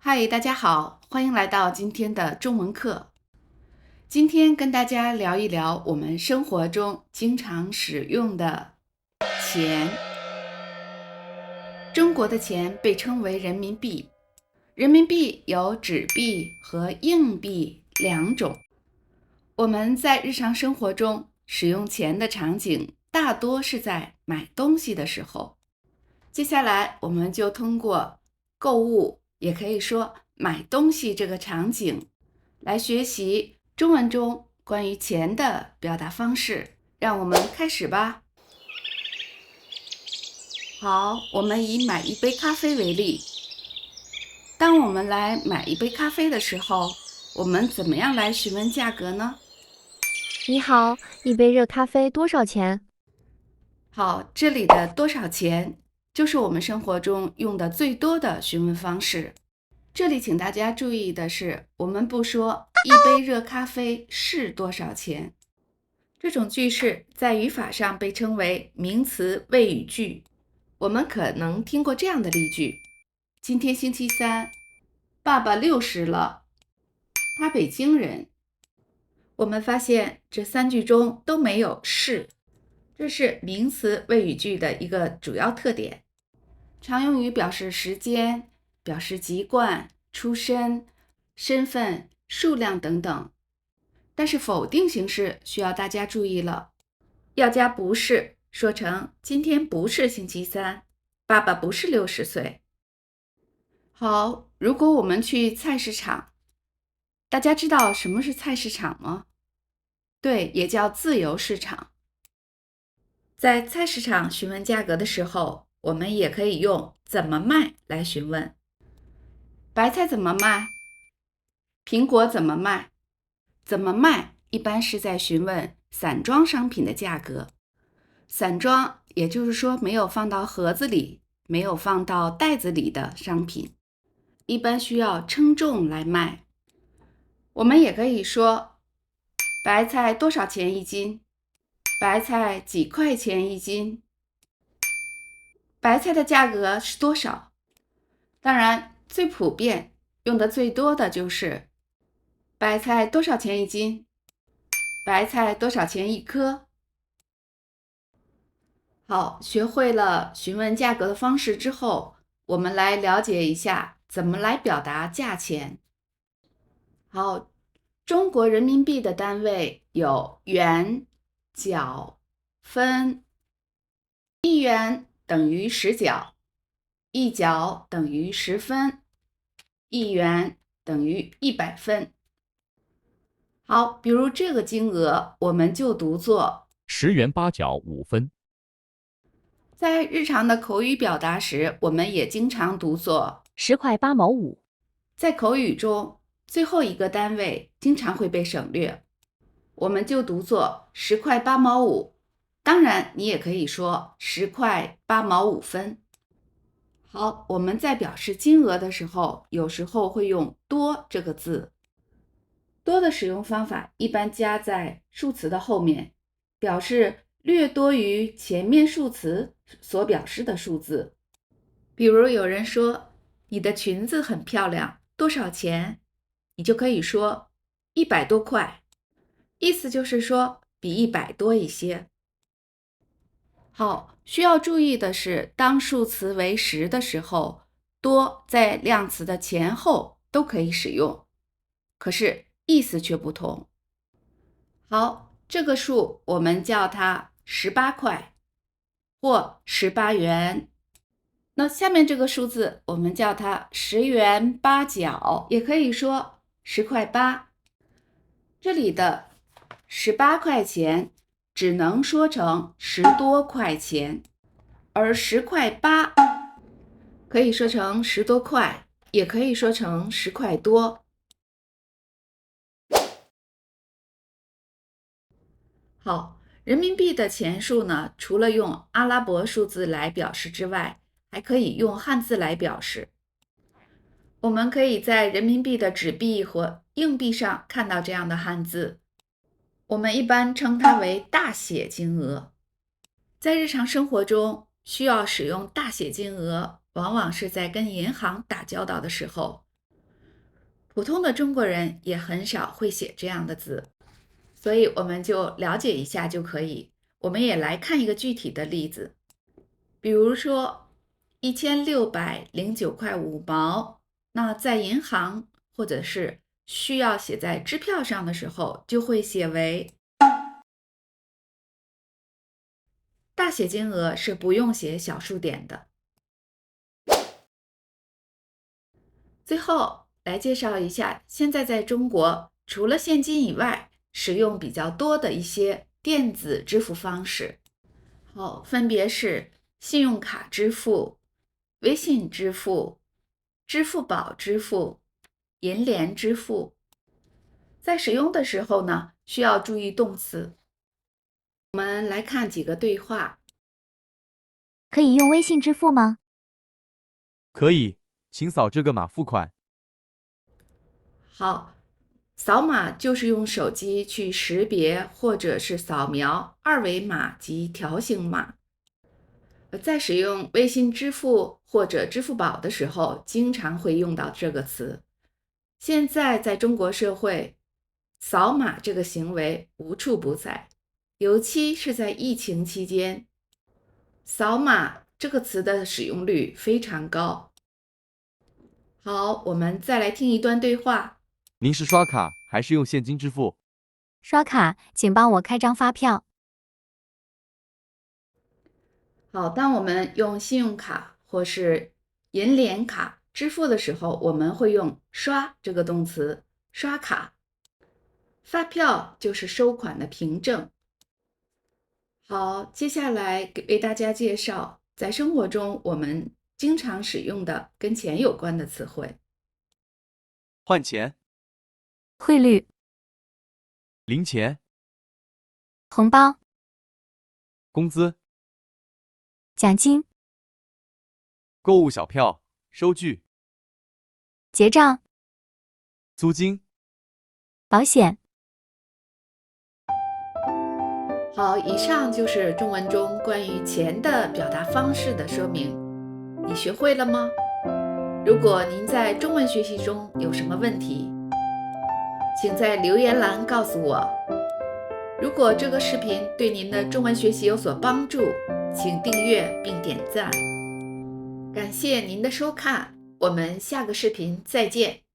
嗨，大家好，欢迎来到今天的中文课。今天跟大家聊一聊我们生活中经常使用的钱。中国的钱被称为人民币，人民币有纸币和硬币两种。我们在日常生活中使用钱的场景大多是在买东西的时候。接下来我们就通过购物，也可以说买东西这个场景，来学习中文中关于钱的表达方式。让我们开始吧。好，我们以买一杯咖啡为例。当我们来买一杯咖啡的时候，我们怎么样来询问价格呢？你好，一杯热咖啡多少钱？好，这里的多少钱就是我们生活中用的最多的询问方式。这里请大家注意的是，我们不说一杯热咖啡是多少钱。这种句式在语法上被称为名词谓语句。我们可能听过这样的例句：今天星期三，爸爸60了，他北京人。我们发现这三句中都没有是，这是名词谓语句的一个主要特点，常用于表示时间、表示籍贯、出身、身份、数量等等。但是否定形式需要大家注意了，要加不是，说成今天不是星期三，爸爸不是60岁。好，如果我们去菜市场，大家知道什么是菜市场吗？对，也叫自由市场。在菜市场询问价格的时候，我们也可以用怎么卖来询问。白菜怎么卖？苹果怎么卖？怎么卖一般是在询问散装商品的价格。散装也就是说没有放到盒子里、没有放到袋子里的商品，一般需要称重来卖。我们也可以说白菜多少钱一斤？白菜几块钱一斤？白菜的价格是多少？当然，最普遍用的最多的就是白菜多少钱一斤？白菜多少钱一颗？好，学会了询问价格的方式之后，我们来了解一下怎么来表达价钱。好，中国人民币的单位有元、角、分。1元等于10角，1角等于10分，1元等于100分。好，比如这个金额，我们就读作10元8角5分。在日常的口语表达时，我们也经常读作10块8毛5。在口语中，最后一个单位经常会被省略，我们就读作10块8毛5。当然，你也可以说10块8毛5分。好，我们在表示金额的时候，有时候会用多这个字。多的使用方法一般加在数词的后面，表示略多于前面数词所表示的数字。比如有人说你的裙子很漂亮，多少钱？你就可以说100多块，意思就是说比100多一些。好，需要注意的是，当数词为10的时候，多在量词的前后都可以使用，可是意思却不同。好，这个数我们叫它18块或18元。那下面这个数字我们叫它10元8角，也可以说10块8。这里的18块钱只能说成10多块钱，而10块8可以说成10多块，也可以说成10块多。好，人民币的钱数呢，除了用阿拉伯数字来表示之外，还可以用汉字来表示。我们可以在人民币的纸币和硬币上看到这样的汉字，我们一般称它为大写金额。在日常生活中，需要使用大写金额，往往是在跟银行打交道的时候。普通的中国人也很少会写这样的字，所以我们就了解一下就可以。我们也来看一个具体的例子，比如说1609.5毛，那在银行或者是需要写在支票上的时候，就会写为大写金额是不用写小数点的。最后来介绍一下，现在在中国除了现金以外，使用比较多的一些电子支付方式。分别是信用卡支付、微信支付、支付宝支付、银联支付。在使用的时候呢，需要注意动词。我们来看几个对话。可以用微信支付吗？可以，请扫这个码付款。好，扫码就是用手机去识别或者是扫描二维码及条形码。在使用微信支付或者支付宝的时候，经常会用到这个词。现在在中国社会，扫码这个行为无处不在，尤其是在疫情期间，扫码这个词的使用率非常高。好，我们再来听一段对话。您是刷卡还是用现金支付？刷卡，请帮我开张发票。好，当我们用信用卡或是银联卡支付的时候，我们会用刷这个动词，刷卡。发票就是收款的凭证。好，接下来为大家介绍在生活中我们经常使用的跟钱有关的词汇。换钱、汇率、零钱、红包、工资、奖金、购物小票、收据、结账、租金。保险。好，以上就是中文中关于钱的表达方式的说明，你学会了吗？如果您在中文学习中有什么问题，请在留言栏告诉我。如果这个视频对您的中文学习有所帮助，请订阅并点赞。感谢您的收看，我们下个视频再见。